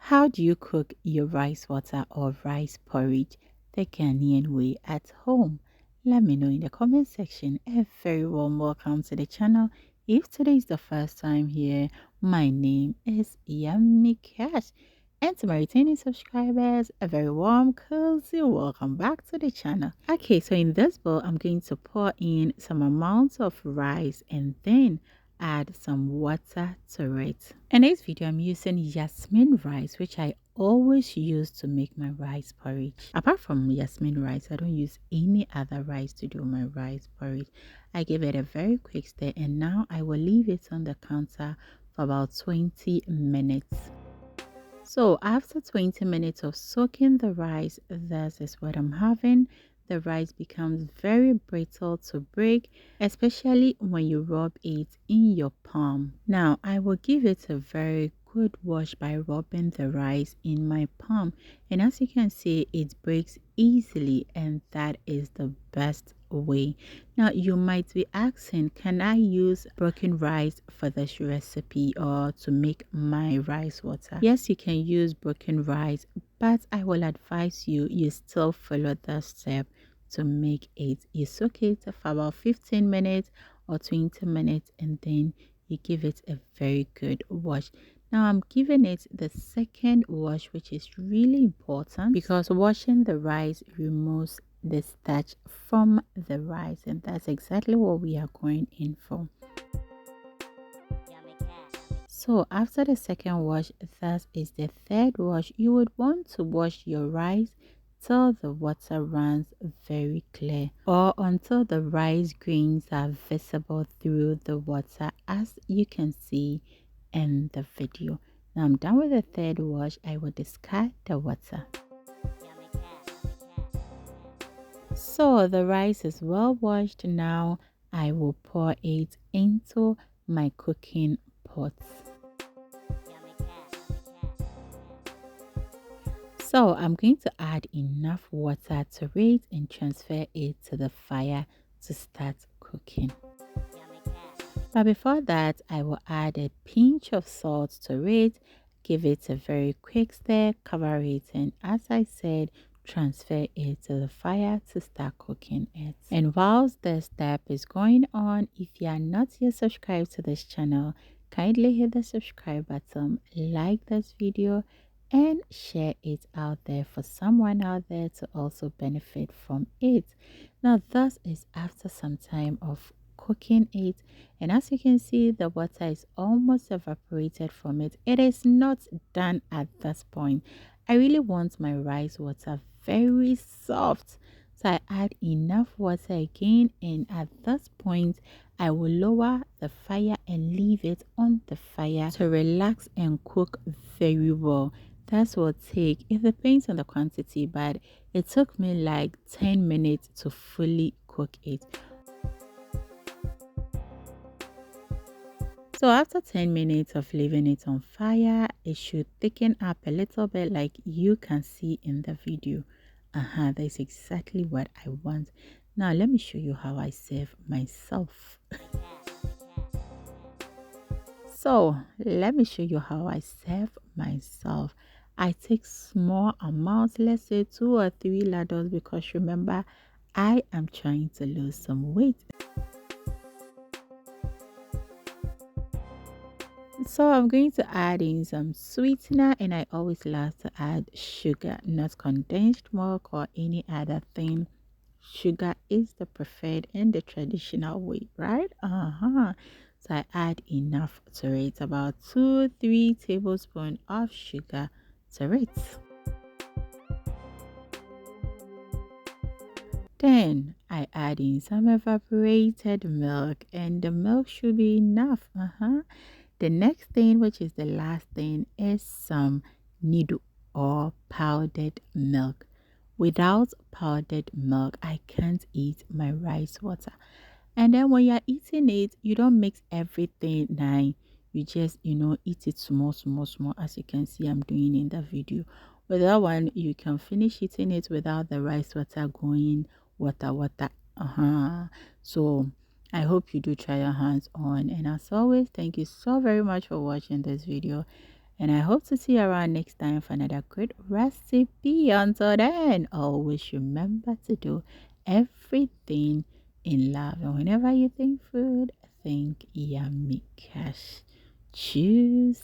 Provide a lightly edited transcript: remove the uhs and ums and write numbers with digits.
How do you cook your rice water or rice porridge the Ghanaian way at home? Let me know in the comment section. A very warm welcome to the channel. If today is the first time here, my name is Yummy Cash. And to my returning subscribers, a very warm, cozy welcome back to the channel. Okay, so in this bowl, I'm going to pour in some amount of rice and then add some water to it. In this video, I'm using jasmine rice, which I always use to make my rice porridge. Apart from jasmine rice, I don't use any other rice to do my rice porridge. I give it a very quick stir and now I will leave it on the counter for about 20 minutes. So after 20 minutes of soaking the rice, this is what I'm having. The rice becomes very brittle to break, especially when you rub it in your palm. Now I will give it a very good wash by rubbing the rice in my palm, and as you can see, it breaks easily, and that is the best way. Now you might be asking, can I use broken rice for this recipe or to make my rice water? Yes, you can use broken rice, but I will advise you still follow the step to make it. You soak it for about 15 minutes or 20 minutes and then you give it a very good wash. Now I'm giving it the second wash, which is really important because washing the rice removes the starch from the rice, and that's exactly what we are going in for. So after the second wash, that is the third wash. You would want to wash your rice till the water runs very clear or until the rice grains are visible through the water, as you can see in the video. Now I'm done with the third wash. I will discard the water. So the rice is well washed. Now I will pour it into my cooking pots. So I'm going to add enough water to it and transfer it to the fire to start cooking. But before that, I will add a pinch of salt to it, give it a very quick stir, cover it, and as I said, transfer it to the fire to start cooking it. And whilst this step is going on, if you are not yet subscribed to this channel, kindly hit the subscribe button, like this video, and share it out there for someone out there to also benefit from it. Now this is after some time of cooking it, and as you can see, the water is almost evaporated from it. It is not done at this point. I really want my rice water very soft, so I add enough water again, and at this point I will lower the fire and leave it on the fire to relax and cook very well. That's what take, it depends on the quantity, but it took me like 10 minutes to fully cook it. So after 10 minutes of leaving it on fire, it should thicken up a little bit like you can see in the video. That's exactly what I want. Now let me show you how I serve myself. So let me show you how I serve myself. I take small amounts, let's say 2 or 3 ladles, because remember, I am trying to lose some weight. So I'm going to add in some sweetener, and I always love to add sugar, not condensed milk or any other thing. Sugar is the preferred and the traditional way, right? So I add enough to it, about 2-3 tablespoons of sugar to it. Then I add in some evaporated milk, and the milk should be enough. The next thing, which is the last thing, is some needle or powdered milk. Without powdered milk, I can't eat my rice water. And then when you're eating it, you don't mix everything now. You just, eat it small, small, small, as you can see I'm doing in the video. With that one, you can finish eating it without the rice water going water. So I hope you do try your hands on. And as always, thank you so very much for watching this video. And I hope to see you around next time for another great recipe. Until then, always remember to do everything in love. And whenever you think food, think yummy cash. Choose.